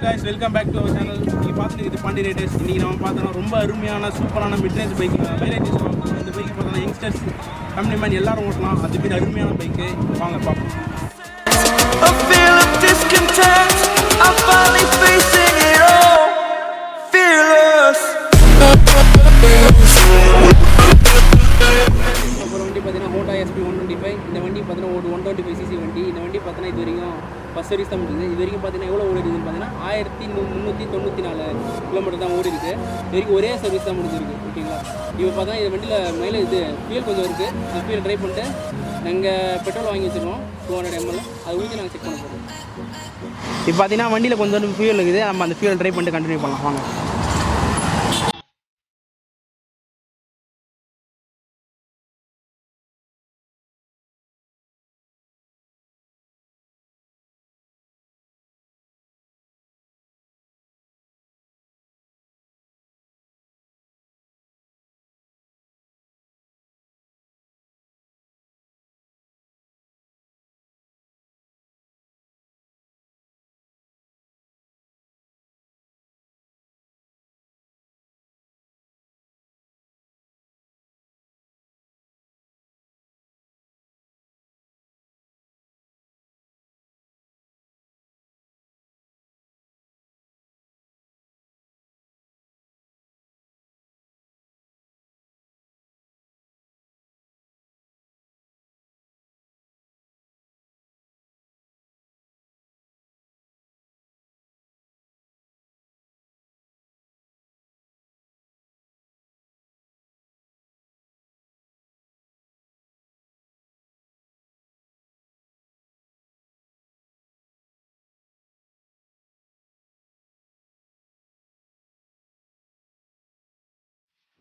guys, welcome back to our channel. நீங்க பாத்துட்டு இது பாண்டி ரைடர்ஸ். இன்னைக்கு நாம பார்த்தோம்னா ரொம்ப அருமையான சூப்பரான மிட் ரேஞ்ச் பைக் மைலேஜ் இந்த பைக் பார்த்தோம்னா யங்ஸ்டர்ஸ் ஃபேமிலி மேன் எல்லாரும் ஓட்டலாம். அது பேர் அருமையான பைக். வாங்க பாப்போம். A feel of discontent, I'm finally facing it all, fearless. அப்புறம் வண்டி பார்த்தீங்கன்னா ஹோண்டா SP 125. இந்த வண்டி பார்த்தீங்கன்னா ஒரு 125cc வண்டி. இந்த வண்டி பார்த்தீங்கன்னா இது வரைக்கும் ஃபஸ்ட் சர்வீஸ் தான் முடியுது. இது வரைக்கும் பார்த்தீங்கன்னா எவ்வளோ ஓடி இருக்குதுன்னு பார்த்தீங்கன்னா 1394 கிலோமீட்டர் தான் ஓடி இருக்குது. இது வரைக்கும் ஒரே சர்வீஸ் தான் முடிஞ்சிருக்கு. ஓகேங்களா? இப்போ பார்த்தா இந்த வண்டியில் மைலேஜ் இது ஃபியூல் கொஞ்சம் இருக்குது. அந்த ஃபியூல் ட்ரை பண்ணிட்டு நாங்கள் பெட்ரோல் வாங்கி வச்சுருக்கோம் 200 ml. அது ஊற்றி நாங்கள் செக் பண்ண போகிறோம். இப்போ பார்த்தீங்கன்னா வண்டியில் கொஞ்சம் ஃபியூல் இருக்குது. நம்ம அந்த ஃபியூல் ட்ரை பண்ணிட்டு கண்டினியூ பண்ணலாம். வாங்க.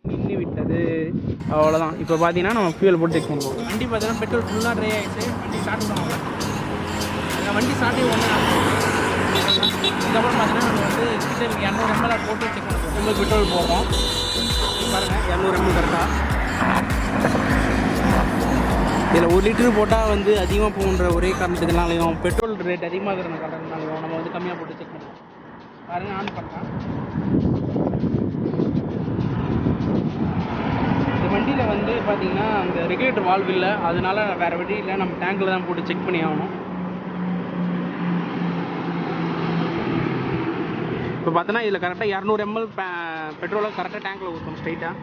நின்று விட்டது. அவ்வளோதான். இப்போ பார்த்தீங்கன்னா நம்ம ஃபியூல் போட்டு செக் பண்ணுவோம். வண்டி பார்த்தீங்கன்னா பெட்ரோல் ஃபுல்லாக ட்ரை ஆகிடுச்சு. வண்டி ஸ்டார்ட் பண்ணுவாங்க. அந்த வண்டி ஸ்டார்ட் ஒன்று இதுக்கப்புறம் பார்த்தீங்கன்னா நம்ம வந்து கிட்ட 200 ml போட்டு செக் பண்ணுவோம். ரொம்ப பெட்ரோல் போடுறோம் பாருங்கள். 200 ml கரெக்டாக. இதில் 1 லிட்டரு போட்டால் வந்து அதிகமாக போகுன்ற ஒரே காரணத்துக்குனாலையும் பெட்ரோல் ரேட் அதிகமாக இருக்கிற காரணத்தினாலையும் நம்ம வந்து கம்மியாக போட்டு செக் பண்ணுவோம். பாருங்கள், ஆன் பண்ணலாம். வண்டியில் வந்து பார்த்தீங்கன்னா அந்த ரெகுலேட்டர் வால்வ் இல்லை. அதனால வேறு வழி இல்லை, நம்ம டேங்கில் தான் போட்டு செக் பண்ணி ஆகணும். இப்போ பார்த்தோன்னா இதில் கரெக்டாக 200 ml பெட்ரோலை கரெக்டாக டேங்கில் ஊற்றணும் ஸ்ட்ரைட்டாக.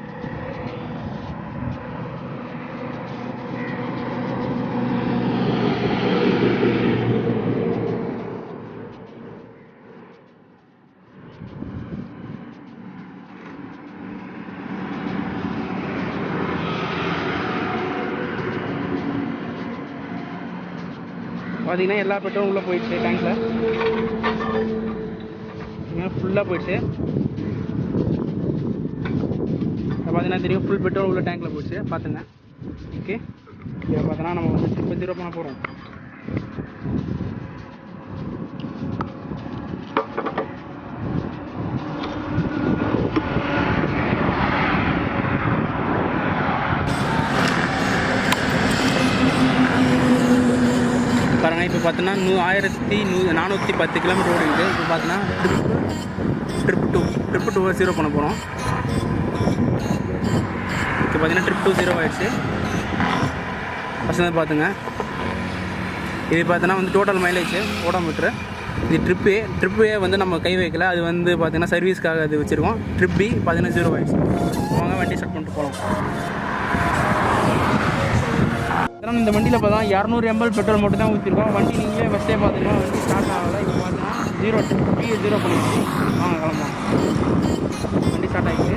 பார்த்தீங்கன்னா எல்லா பெட்ரோலும் உள்ளே போயிடுச்சு டேங்கில். ஃபுல்லாக போயிடுச்சு. பார்த்தீங்கன்னா தெரியும், ஃபுல் பெட்ரோல் உள்ள டேங்கில் போயிடுச்சு. பார்த்துங்க. ஓகே, இப்போ பார்த்தோன்னா நம்ம வந்து திரும்ப 0 பண்ண போகிறோம். பாருங்கள், இப்போ பார்த்தோன்னா 1410 கிலோமீட்டர் ஓடிக்குது. இப்போ பார்த்தோன்னா ட்ரிப் 2 0 பண்ண போகிறோம். இப்போ பார்த்தீங்கன்னா ட்ரிப் 2 0 ஆகிடுச்சு. ஃபஸ்ட்டு பார்த்துங்க. இது பார்த்தோன்னா வந்து டோட்டல் மைலேஜ் ஓடோமீட்ரு. இது ட்ரிப்பே வந்து நம்ம கை வைக்கல. அது வந்து பார்த்தீங்கன்னா சர்வீஸ்க்காக அது வச்சுருக்கோம். ட்ரிப் B பார்த்தீங்கன்னா 0 ஆகிடுச்சு. வாங்க வண்டி ஸ்டார்ட் பண்ணிட்டு போகலாம். இந்த வண்டியில் பார்த்தா 200 ml பெட்ரோல் மட்டும் தான் ஊற்றிருக்கோம். வண்டி நீங்களே ஃபஸ்ட்டே பார்த்துருக்கோம். வண்டி ஸ்டார்ட் ஆகலை. இப்போ பார்த்தீங்கன்னா 0 பண்ணிடுச்சு. வாங்க கிளம்பலாம். வண்டி ஸ்டார்ட் ஆகிடுச்சு.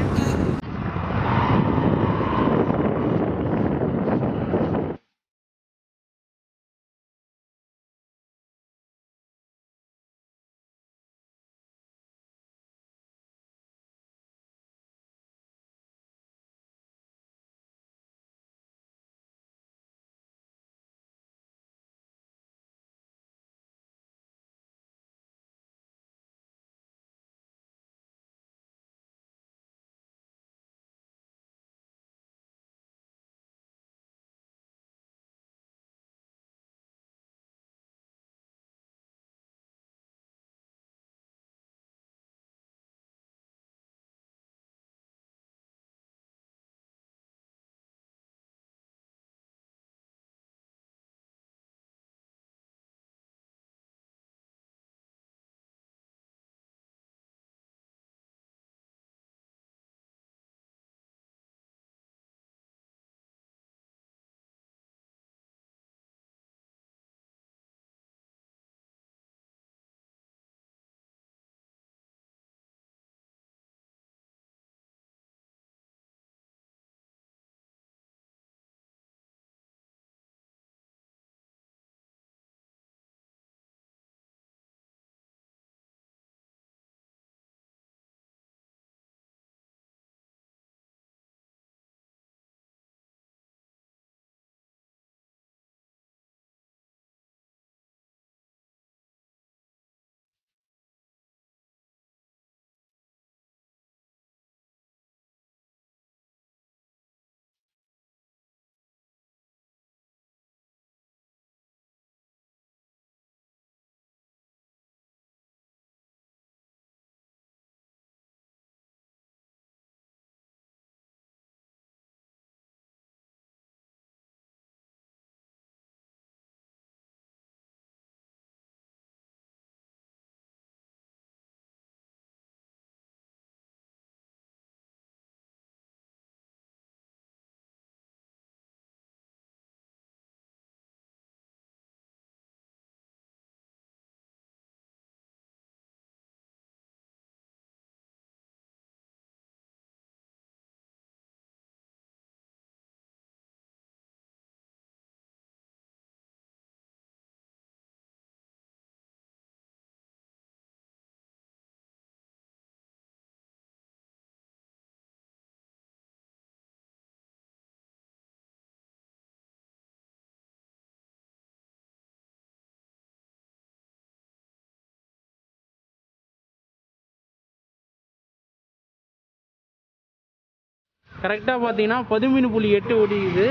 கரெக்டாக பார்த்தீங்கன்னா 13.8 ஓடிக்குது.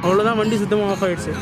அவ்வளோதான், வண்டி சுத்தமாக ஆஃப் ஆகிடுச்சு.